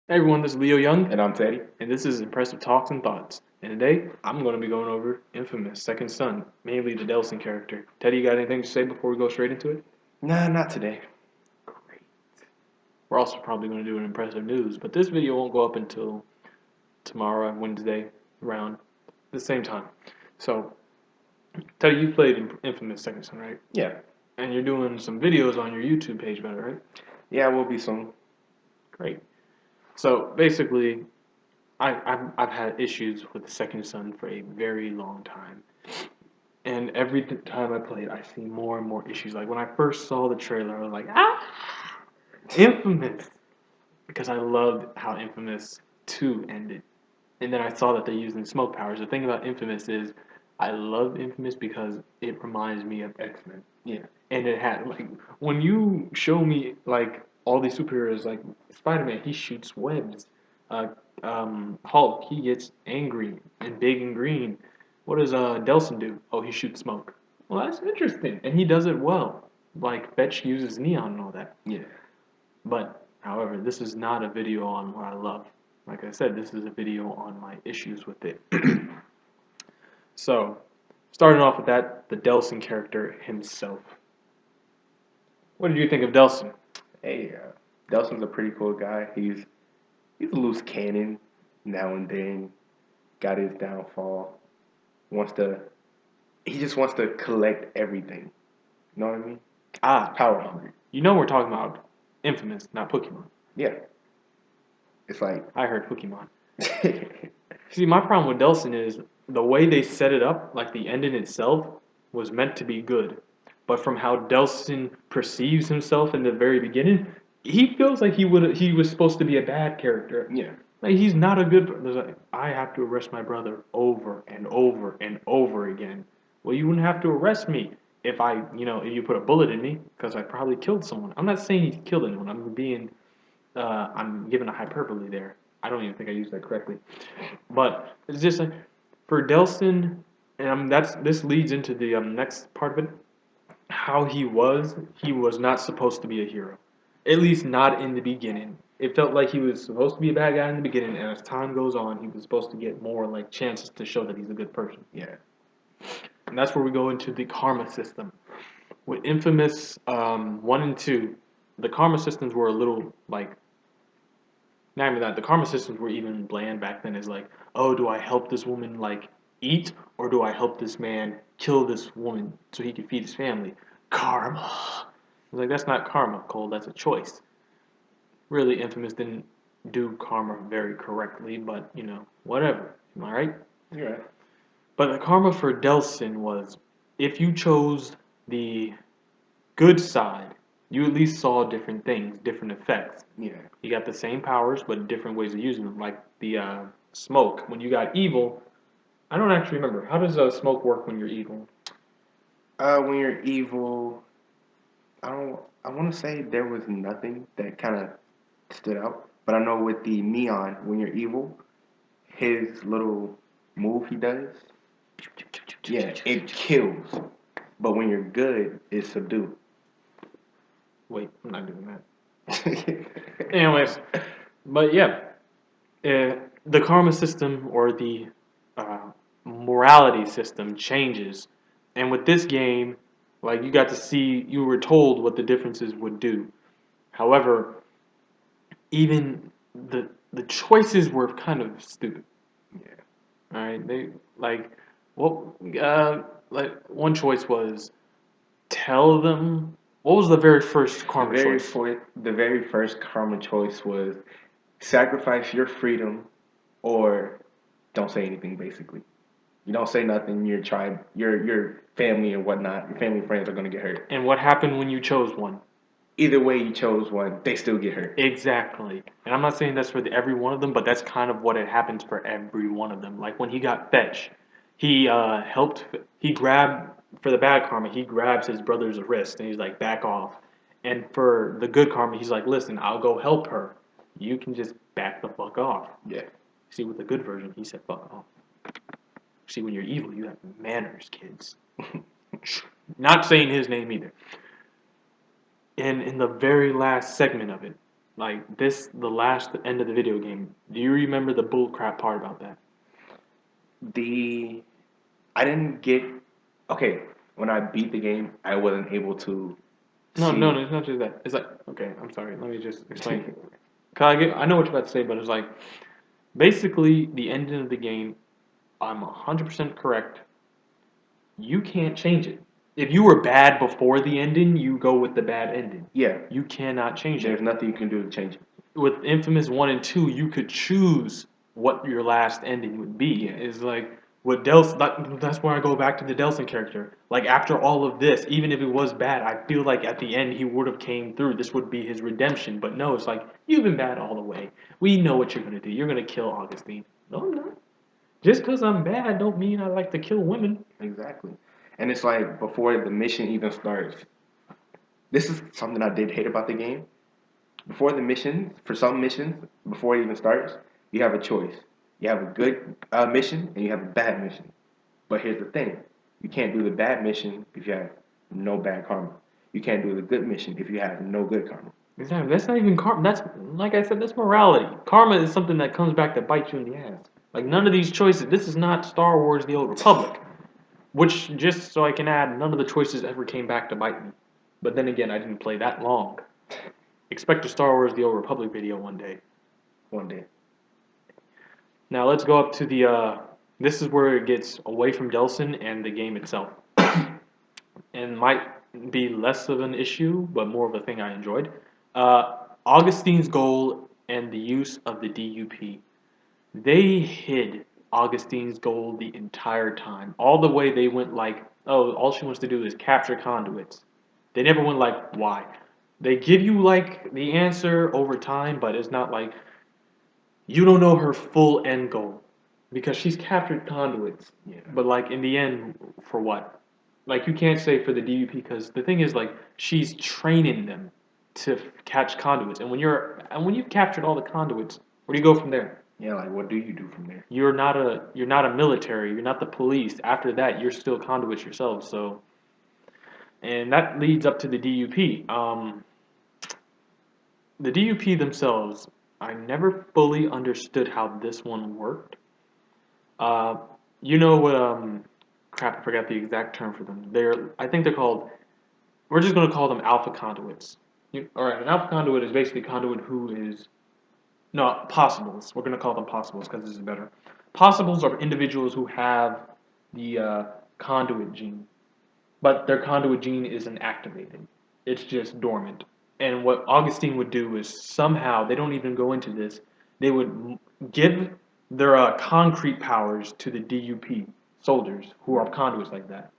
Hey everyone, this is Leo Young, And I'm Teddy. and this is Impressive Talks and Thoughts. And today, I'm going to be going over Infamous Second Son, mainly the Delson character. Teddy, you got anything to say before we go straight into it? Nah, not today. Great. We're also probably going to do an impressive news, but this video won't go up until tomorrow, Wednesday, around the same time. So, Teddy, you played Infamous Second Son, right? Yeah. And you're doing some videos on your YouTube page about it, right? Yeah, we'll be soon. Great. So, basically, I've had issues with the Second Son for a very long time. And every time I play it, I see more and more issues. Like when I first saw the trailer, I was like, Infamous! Because I loved how Infamous 2 ended. And then I saw that they're using smoke powers. The thing about Infamous is, I love Infamous because it reminds me of X-Men. Yeah. And it had, like, when you show me, like, all these superheroes, like Spider-Man, he shoots webs. Uh, Hulk, he gets angry and big and green. What does Delson do? Oh, he shoots smoke. Well, that's interesting, and he does it well. Like Fetch uses neon and all that. Yeah. But however, this is not a video on what I love. Like I said, this is a video on my issues with it. So, starting off with that, the Delson character himself. What did you think of Delson? Hey, Delson's a pretty cool guy. He's a loose cannon now and then. Got his downfall. Wants to. He just wants to collect everything. You know what I mean? He's Ah, power hungry. you know we're talking about Infamous, not Pokemon. Yeah. It's like. I heard Pokemon. See, my problem with Delson is the way they set it up, like the ending itself, was meant to be good. But from how Delson perceives himself in the very beginning, he feels like he was supposed to be a bad character. yeah. Like he's not a good. There's like I have to arrest my brother over and over and over again. Well, you wouldn't have to arrest me if if you put a bullet in me, because I probably killed someone. I'm not saying he killed anyone. I'm giving a hyperbole there. I don't even think I used that correctly. But it's just like for Delson, and this leads into the next part of it. How he was not supposed to be a hero, at least not in the beginning. It felt like he was supposed to be a bad guy in the beginning, and as time goes on, he was supposed to get more like chances to show that he's a good person. Yeah. And that's where we go into the karma system. With Infamous 1 and 2, the karma systems were a little like not even that. The karma systems were even bland back then. Is like, oh, do I help this woman like eat, or do I help this man kill this woman so he can feed his family? Karma. I was like, that's not karma, Cole. That's a choice. Really, Infamous didn't do karma very correctly, but whatever. Am I right? You're right. But the karma for Delson was, if you chose the good side, you at least saw different things, different effects. Yeah. You got the same powers, but different ways of using them. Like the smoke. When you got evil, I don't actually remember. How does smoke work when you're evil? When you're evil, I don't. I want to say there was nothing that kind of stood out, but I know with the neon, when you're evil, his little move he does, yeah, it kills. But when you're good, it's subdue. Wait, I'm not doing that. Anyways, but yeah, the karma system or the uh, morality system changes, and with this game, like you got to see, you were told what the differences would do. However, even the choices were kind of stupid. yeah. All right, they like what like one choice was tell them what was the very first karma choice. The very first karma choice was sacrifice your freedom or don't say anything. Basically, you don't say nothing. Your tribe, your family and whatnot, your family and friends are gonna get hurt. And what happened when you chose one? Either way you chose one, they still get hurt. Exactly. And I'm not saying that's for every one of them, but that's kind of what it happens for every one of them. Like when he got Fetch, he he grabbed, for the bad karma, he grabs his brother's wrist and he's like, back off. And for the good karma, he's like, listen, I'll go help her. You can just back the fuck off. Yeah. See, with the good version, he said, fuck off. See, when you're evil, you have manners, kids. Not saying his name either. And in the very last segment of it, Like this, the last end of the video game. Do you remember the bullcrap part about that? The I didn't get okay. When I beat the game, I wasn't able to No, no, see. no, it's not just that. It's like, okay, I'm sorry. Let me just explain. Cause I know what you're about to say, but it's like basically the ending of the game. I'm 100% correct. You can't change it. If you were bad before the ending, you go with the bad ending. Yeah, You cannot change it. there's nothing you can do to change it. With Infamous 1 and 2, you could choose what your last ending would be. Yeah, Is like what that's where I go back to the Delson character. Like after all of this, even if it was bad, I feel like at the end he would have came through. This would be his redemption. But no, it's like you've been bad all the way. We know what you're gonna do. You're gonna kill Augustine. No, I'm not. Just because I'm bad don't mean I like to kill women. exactly. And it's like before the mission even starts. This is something I did hate about the game. Before the missions, for some missions, before it even starts, you have a choice. You have a good mission and you have a bad mission. But here's the thing: you can't do the bad mission if you have no bad karma. You can't do the good mission if you have no good karma. Exactly. That's not even karma. That's like I said. That's morality. Karma is something that comes back to bite you in the ass. Like none of these choices. This is not Star Wars: The Old Republic. Which, just so I can add, none of the choices ever came back to bite me. But then again, I didn't play that long. Expect a Star Wars: The Old Republic video one day. One day. Now let's go up to the. This is where it gets away from Delson and the game itself, and might be less of an issue, but more of a thing I enjoyed. Augustine's goal and the use of the DUP. They hid Augustine's goal the entire time. All the way they went like, oh, all she wants to do is capture conduits. They never went like, why? They give you like the answer over time, but it's not like you don't know her full end goal because she's captured conduits. Yeah. But like in the end, for what? Like you can't say for the DUP because the thing is like she's training them to catch conduits, and when you've captured all the conduits, where do you go from there? Yeah, like what do you do from there? You're not a military. You're not the police. After that, you're still conduits yourself. So, and that leads up to the DUP. The DUP themselves, I never fully understood how this one worked. Uh, you know what? Crap, I forgot the exact term for them. I think they're called. We're just gonna call them alpha conduits. All right, an alpha conduit is basically a conduit who is no possibles. We're gonna call them possibles because this is better. Possibles are individuals who have the conduit gene, but their conduit gene isn't activated. It's just dormant. And what Augustine would do is somehow they don't even go into this. They would give their concrete powers to the DUP soldiers who are conduits like that,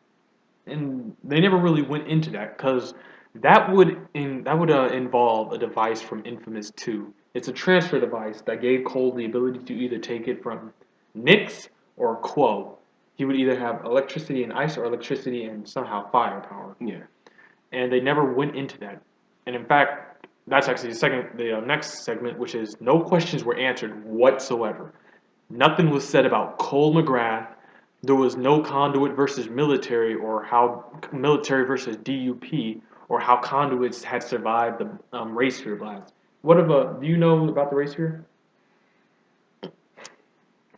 and they never really went into that because that would involve a device from Infamous 2. It's a transfer device that gave Cole the ability to either take it from Nyx or Quo. He would either have electricity and ice or electricity and somehow firepower. Yeah. And they never went into that. And in fact, that's actually the next segment, which is no questions were answered whatsoever. Nothing was said about Cole McGrath. There was no conduit versus military or how military versus DUP or how conduits had survived the race fear blast. Do you know about the race fear? I'm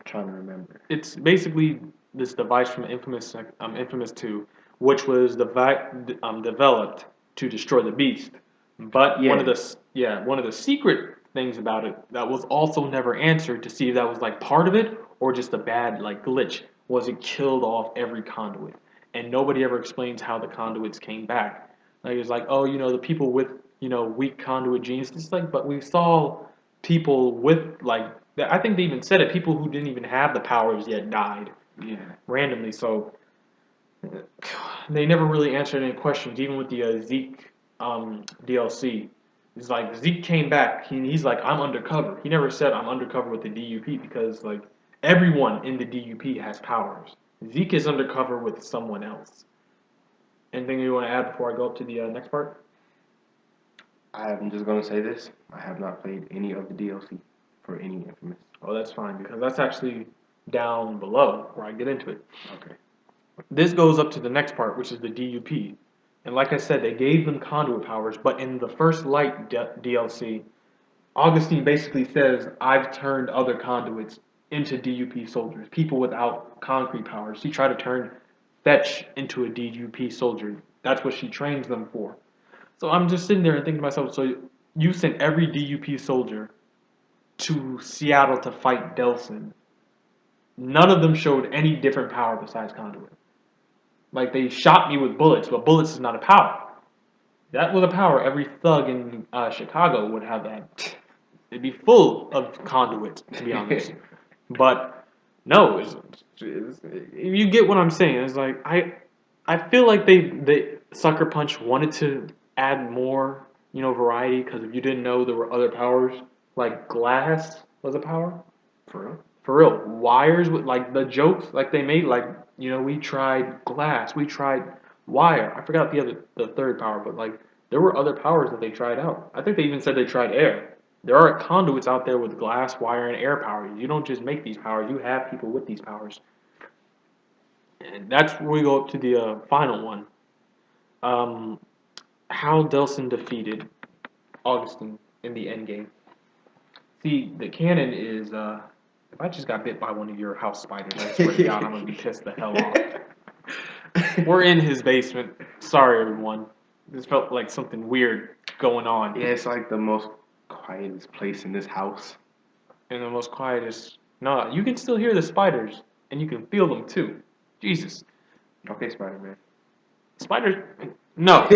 trying to remember. It's basically this device from Infamous 2, which was developed to destroy the beast. But Yeah. one of the secret things about it that was also never answered to see if that was like part of it or just a bad like glitch was it killed off every conduit, and nobody ever explains how the conduits came back. Like it's like, oh, the people with weak conduit genes. It's like, but we saw people with like I think they even said it. People who didn't even have the powers yet died Yeah. randomly. So they never really answered any questions, even with the Zeke DLC. It's like Zeke came back. He's like, I'm undercover. He never said I'm undercover with the DUP because like everyone in the DUP has powers. Zeke is undercover with someone else. Anything you want to add before I go up to the next part? I'm just gonna say this. I have not played any of the DLC for any Infamous. Oh, that's fine because that's actually down below where I get into it. Okay. This goes up to the next part, which is the DUP. And like I said, they gave them conduit powers, but in the first Light DLC, Augustine basically says, I've turned other conduits into DUP soldiers, people without concrete powers. She tried to turn Fetch into a DUP soldier. That's what she trains them for. So I'm just sitting there and thinking to myself, so you sent every DUP soldier to Seattle to fight Delson. None of them showed any different power besides conduit. Like, they shot me with bullets, but bullets is not a power. That was a power. Every thug in Chicago would have that. It'd be full of conduit, to be honest. But no, you get what I'm saying. It's like I feel like they Sucker Punch wanted to add more, variety, because if you didn't know, there were other powers, like glass was a power. For real? For real, wires with like the jokes like they made, like, we tried glass, we tried wire. I forgot the third power, but like there were other powers that they tried out. I think they even said they tried air. There are conduits out there with glass, wire, and air power. You don't just make these powers; you have people with these powers. And that's where we go up to the final one. Um, how Delson defeated Augustine in the end game. See, the canon is if I just got bit by one of your house spiders, I swear to God, I'm gonna be pissed the hell off. We're in his basement. Sorry, everyone. This felt like something weird going on. Yeah, it's like the most quietest place in this house. And the most quietest. No, you can still hear the spiders, and you can feel them too. Jesus. Okay, Spider-Man. Spiders. No.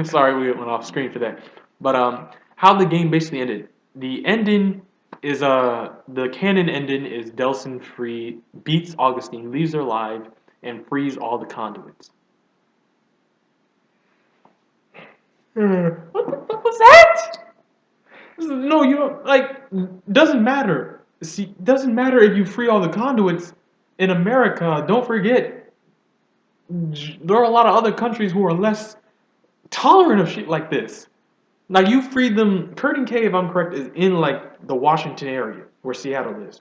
Sorry, we went off screen for that. But how the game basically ended. The ending is the canon ending is Delson free beats Augustine, leaves her alive, and frees all the conduits. What the fuck was that? No, you don't like. Doesn't matter. See, doesn't matter if you free all the conduits in America. Don't forget, there are a lot of other countries who are less tolerant of shit like this. Like, you freed them. Curtin K, if I'm correct, is in like the Washington area where Seattle is.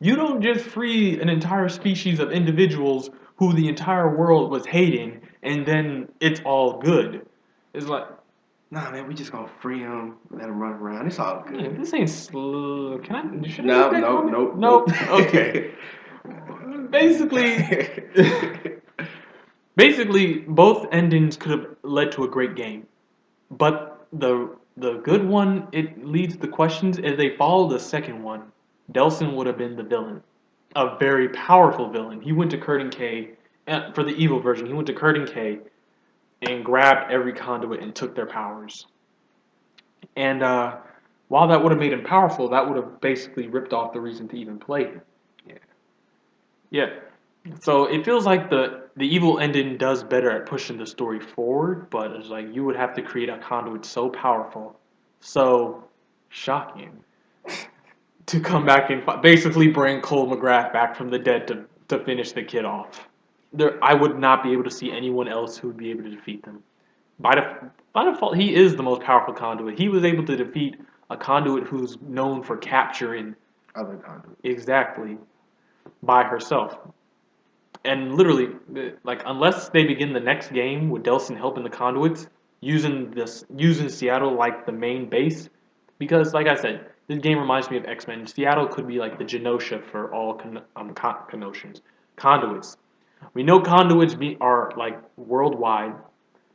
You don't just free an entire species of individuals who the entire world was hating, and then it's all good. It's like, Nah, man, we just gonna free him, let him run around. It's all man, good. this ain't slow. Can I? Should I No, make that nope, comment? nope, Nope. nope. Okay. Basically, basically, both endings could have led to a great game, but the good one, it leads to questions. If they follow the second one, Delson would have been the villain, a very powerful villain. He went to Curtin K, for the evil version. He went to Curtin K and grabbed every conduit and took their powers. And while that would have made him powerful, that would have basically ripped off the reason to even play him. Yeah. Yeah. So it feels like the evil ending does better at pushing the story forward, but it's like you would have to create a conduit so powerful, so shocking, to come back and basically bring Cole McGrath back from the dead to finish the kid off. I would not be able to see anyone else who would be able to defeat them. By default, he is the most powerful conduit. He was able to defeat a conduit who's known for capturing Other conduits. exactly by herself. And literally, like, unless they begin the next game with Delson helping the conduits, using Seattle like the main base, because like I said, this game reminds me of X-Men. Seattle could be like the Genosha for all conduits. We know conduits are like worldwide,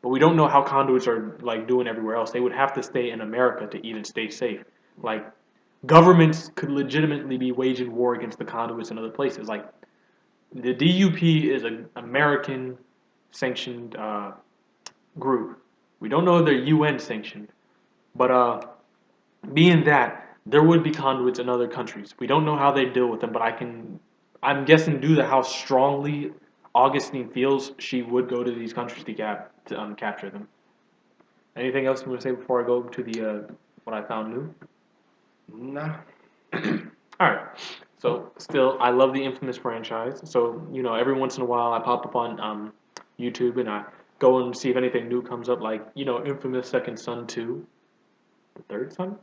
but we don't know how conduits are like doing everywhere else. They would have to stay in America to even stay safe. Like, governments could legitimately be waging war against the conduits in other places. Like, the DUP is an American sanctioned group. We don't know if they're UN sanctioned, but being that, there would be conduits in other countries. We don't know how they deal with them, but I'm guessing due to how strongly Augustine feels, she would go to these countries to capture them. Anything else you want to say before I go to the what I found new? Nah. All right. So still, I love the inFamous franchise. So every once in a while, I pop up on YouTube and I go and see if anything new comes up, like inFamous Second Son 2, the third son.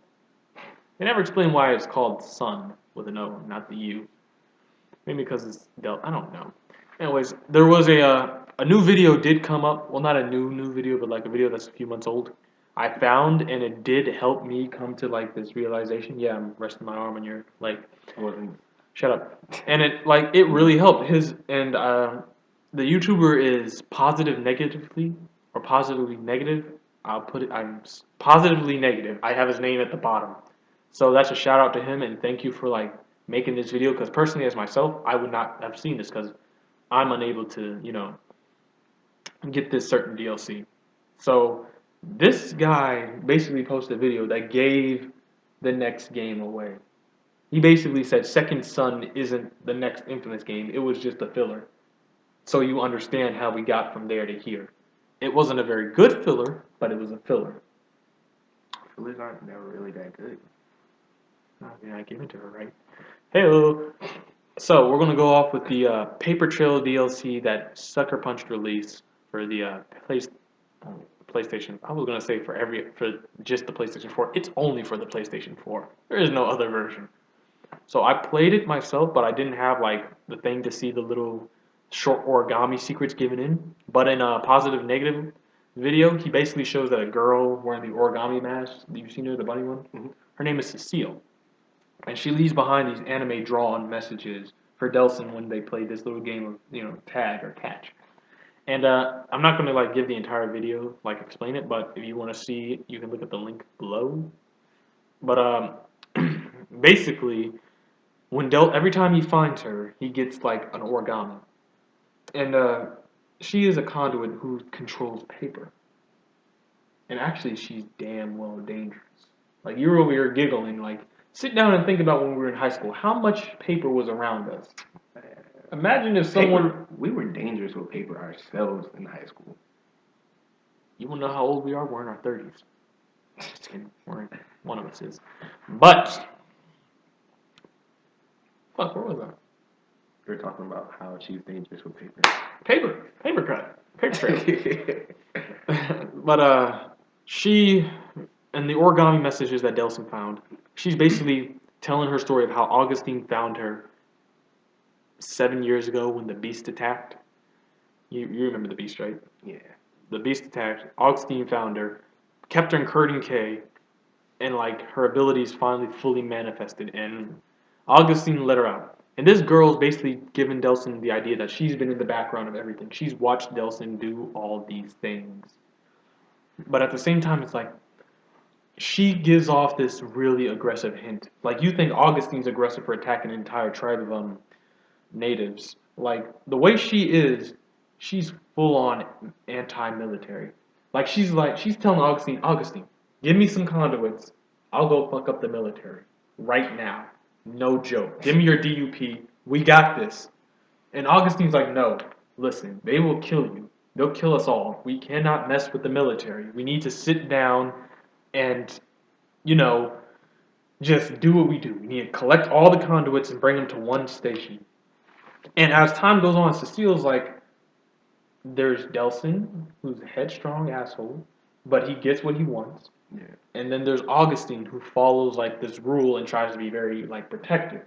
They never explain why it's called Son with an O, not the U. Maybe because it's dealt. I don't know. Anyways, there was a new video did come up. Well, not a new video, but like a video that's a few months old. I found, and it did help me come to like this realization. Yeah, I'm resting my arm on your like. I wasn't. Shut up. And it really helped his and the YouTuber is positive negatively or positively negative. I'll put it. I'm positively negative. I have his name at the bottom. So that's a shout out to him and thank you for like making this video because personally as myself I would not have seen this because I'm unable to get this certain DLC. So this guy basically posted a video that gave the next game away. He basically said Second Son isn't the next Infamous game. It was just a filler. So you understand how we got from there to here. It wasn't a very good filler, but it was a filler. Fillers aren't never really that good. I mean, I gave it to her, right? Hello. So we're gonna go off with the Paper Trail DLC that Sucker Punched release for the PlayStation. I was gonna say for just the PlayStation 4. It's only for the PlayStation 4. There is no other version. So I played it myself, but I didn't have like the thing to see the little short origami secrets given in. But in a positive negative video, he basically shows that a girl wearing the origami mask, you've seen her, the bunny one? Mm-hmm. Her name is Cecile. And she leaves behind these anime drawn messages for Delson when they play this little game of, tag or catch. And I'm not gonna like give the entire video, like explain it, but if you want to see, you can look at the link below. But basically, every time he finds her, he gets like an origami, and she is a conduit who controls paper. And actually, she's damn well dangerous. Like you're over here giggling, like sit down and think about when we were in high school. How much paper was around us? Imagine if someone. We were dangerous with paper ourselves in high school. You wanna know how old we are? We're in our 30s. Just kidding. One of us is. But fuck, where was I? We were talking about how she's dangerous with paper. Paper cut, paper trail. But she and the origami messages that Delson found, she's basically telling her story of how Augustine found her 7 years ago when the beast attacked. You remember the beast, right? Yeah. The beast attacked. Augustine found her, kept her in Curtain K, and like her abilities finally fully manifested, and Augustine let her out. And this girl's basically given Delson the idea that she's been in the background of everything. She's watched Delson do all these things. But at the same time, it's like she gives off this really aggressive hint. Like you think Augustine's aggressive for attacking an entire tribe of natives. Like the way she is, she's full on anti-military. She's telling Augustine, give me some conduits. I'll go fuck up the military right now. No joke. Give me your DUP. We got this. And Augustine's like, no, listen, they will kill you. They'll kill us all. We cannot mess with the military. We need to sit down and, you know, just do what we do. We need to collect all the conduits and bring them to one station. And as time goes on, Cecile's like, there's Delson, who's a headstrong asshole, but he gets what he wants. Yeah. And then there's Augustine, who follows like this rule and tries to be very like protective.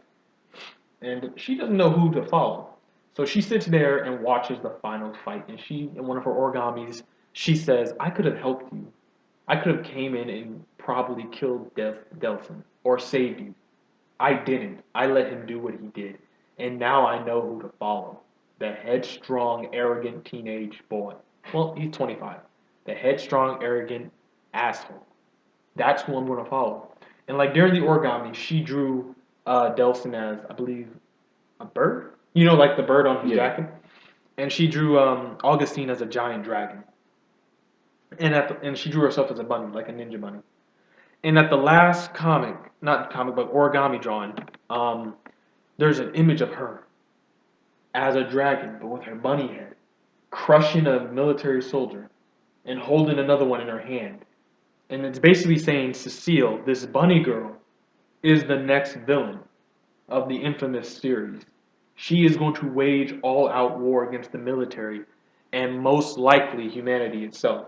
And she doesn't know who to follow. So she sits there and watches the final fight. And in one of her origamis, she says, I could have helped you. I could have came in and probably killed Delson or saved you. I didn't. I let him do what he did. And now I know who to follow. The headstrong, arrogant teenage boy. Well, he's 25. The headstrong, arrogant asshole. That's who I'm going to follow. And like during the origami, she drew Delson as, I believe, a bird. You know, like the bird on his jacket. And she drew Augustine as a giant dragon. And she drew herself as a bunny, like a ninja bunny. And at the last not comic, but origami drawing, there's an image of her as a dragon, but with her bunny head, crushing a military soldier and holding another one in her hand. And it's basically saying Cecile, this bunny girl, is the next villain of the infamous series. She is going to wage all-out war against the military and most likely humanity itself.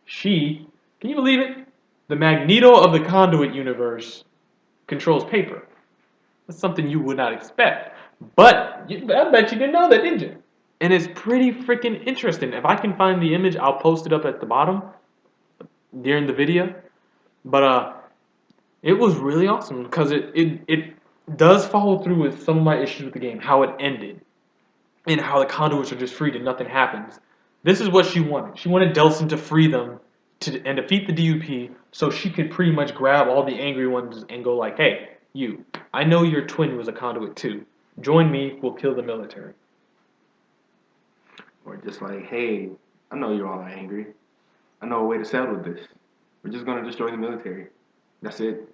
Can you believe it? The Magneto of the Conduit universe controls paper. That's something you would not expect. But I bet you didn't know that, didn't you? And it's pretty freaking interesting. If I can find the image, I'll post it up at the bottom. during the video, but it was really awesome because it does follow through with some of my issues with the game, how it ended, and how the conduits are just freed and nothing happens. This is what she wanted. She wanted Delson to free them and defeat the DUP so she could pretty much grab all the angry ones and go like, hey, you, I know your twin was a conduit too. Join me, we'll kill the military. Or just like, hey, I know you're all angry. I know a way to settle this. We're just gonna destroy the military. That's it.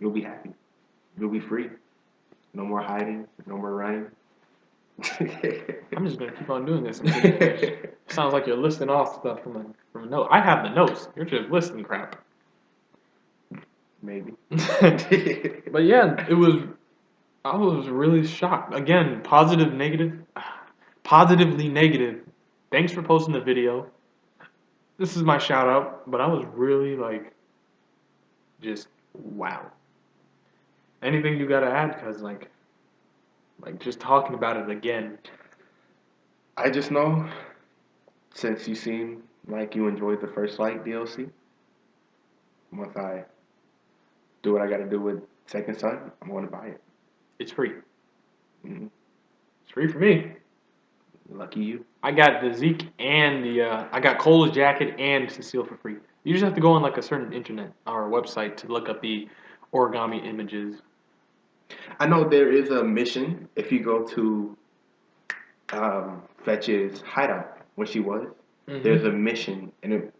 You'll be happy. You'll be free. No more hiding. No more running. I'm just gonna keep on doing this. Sounds like you're listing off stuff from a note. I have the notes. You're just listing crap. Maybe. But yeah, it was. I was really shocked. Again, positive, negative, positively negative. Thanks for posting the video. This is my shout out, but I was really like, just wow. Anything you gotta add? Cause like just talking about it again. I just know, since you seem like you enjoyed the First Light DLC, once I do what I gotta do with Second Son, I'm gonna buy it. It's free. Mm-hmm. It's free for me. Lucky you. I got the Zeke and I got Cole's jacket and Cecile for free. You just have to go on like a certain internet or website to look up the origami images. I know there is a mission if you go to Fetch's hideout where she was. Mm-hmm. There's a mission, and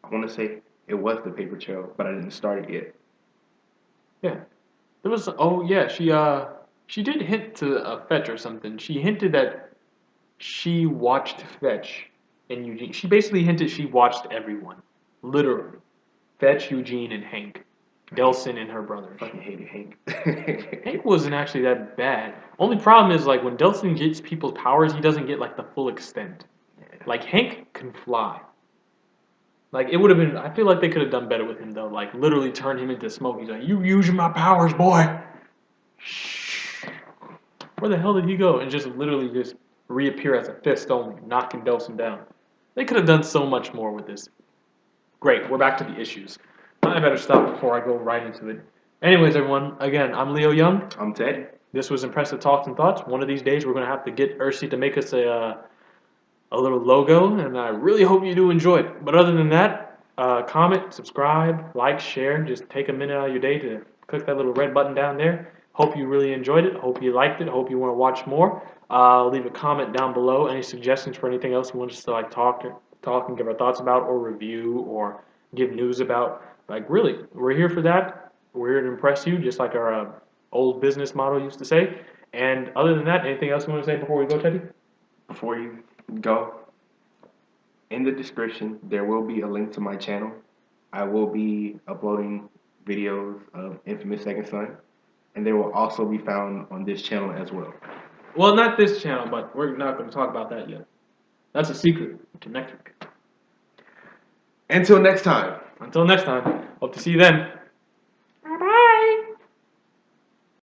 I want to say it was the paper trail, but I didn't start it yet. Yeah, there was. Oh yeah, she did hint to Fetch or something. She hinted that she watched Fetch and Eugene. She basically hinted she watched everyone, literally. Fetch, Eugene, and Hank. Delson and her brother. I fucking hated Hank. Hank wasn't actually that bad. Only problem is like when Delson gets people's powers, he doesn't get like the full extent. Like Hank can fly. Like it would have been. I feel like they could have done better with him though. Like literally turn him into smoke. He's like, "You using my powers, boy." Shh. Where the hell did he go? And just literally just reappear as a fist only, knocking Delson down. They could have done so much more with this. Great. We're back to the issues. I better stop before I go right into it. Anyways, everyone. Again, I'm Leo Young. I'm Teddy. This was Impressive Talks and Thoughts. One of these days, we're gonna have to get Ursi to make us a little logo, and I really hope you do enjoy it. But other than that, comment, subscribe, like, share. Just take a minute out of your day to click that little red button down there. Hope you really enjoyed it. Hope you liked it. Hope you want to watch more. Leave a comment down below. Any suggestions for anything else you want us to like talk and give our thoughts about, or review, or give news about. Like really, we're here for that. We're here to impress you, just like our old business model used to say. And other than that, anything else you want to say before we go, Teddy? Before you go, in the description, there will be a link to my channel. I will be uploading videos of Infamous Second Son, and they will also be found on this channel as well. Well, not this channel, but we're not going to talk about that yet. That's a secret to next week. Until next time. Until next time, hope to see you then.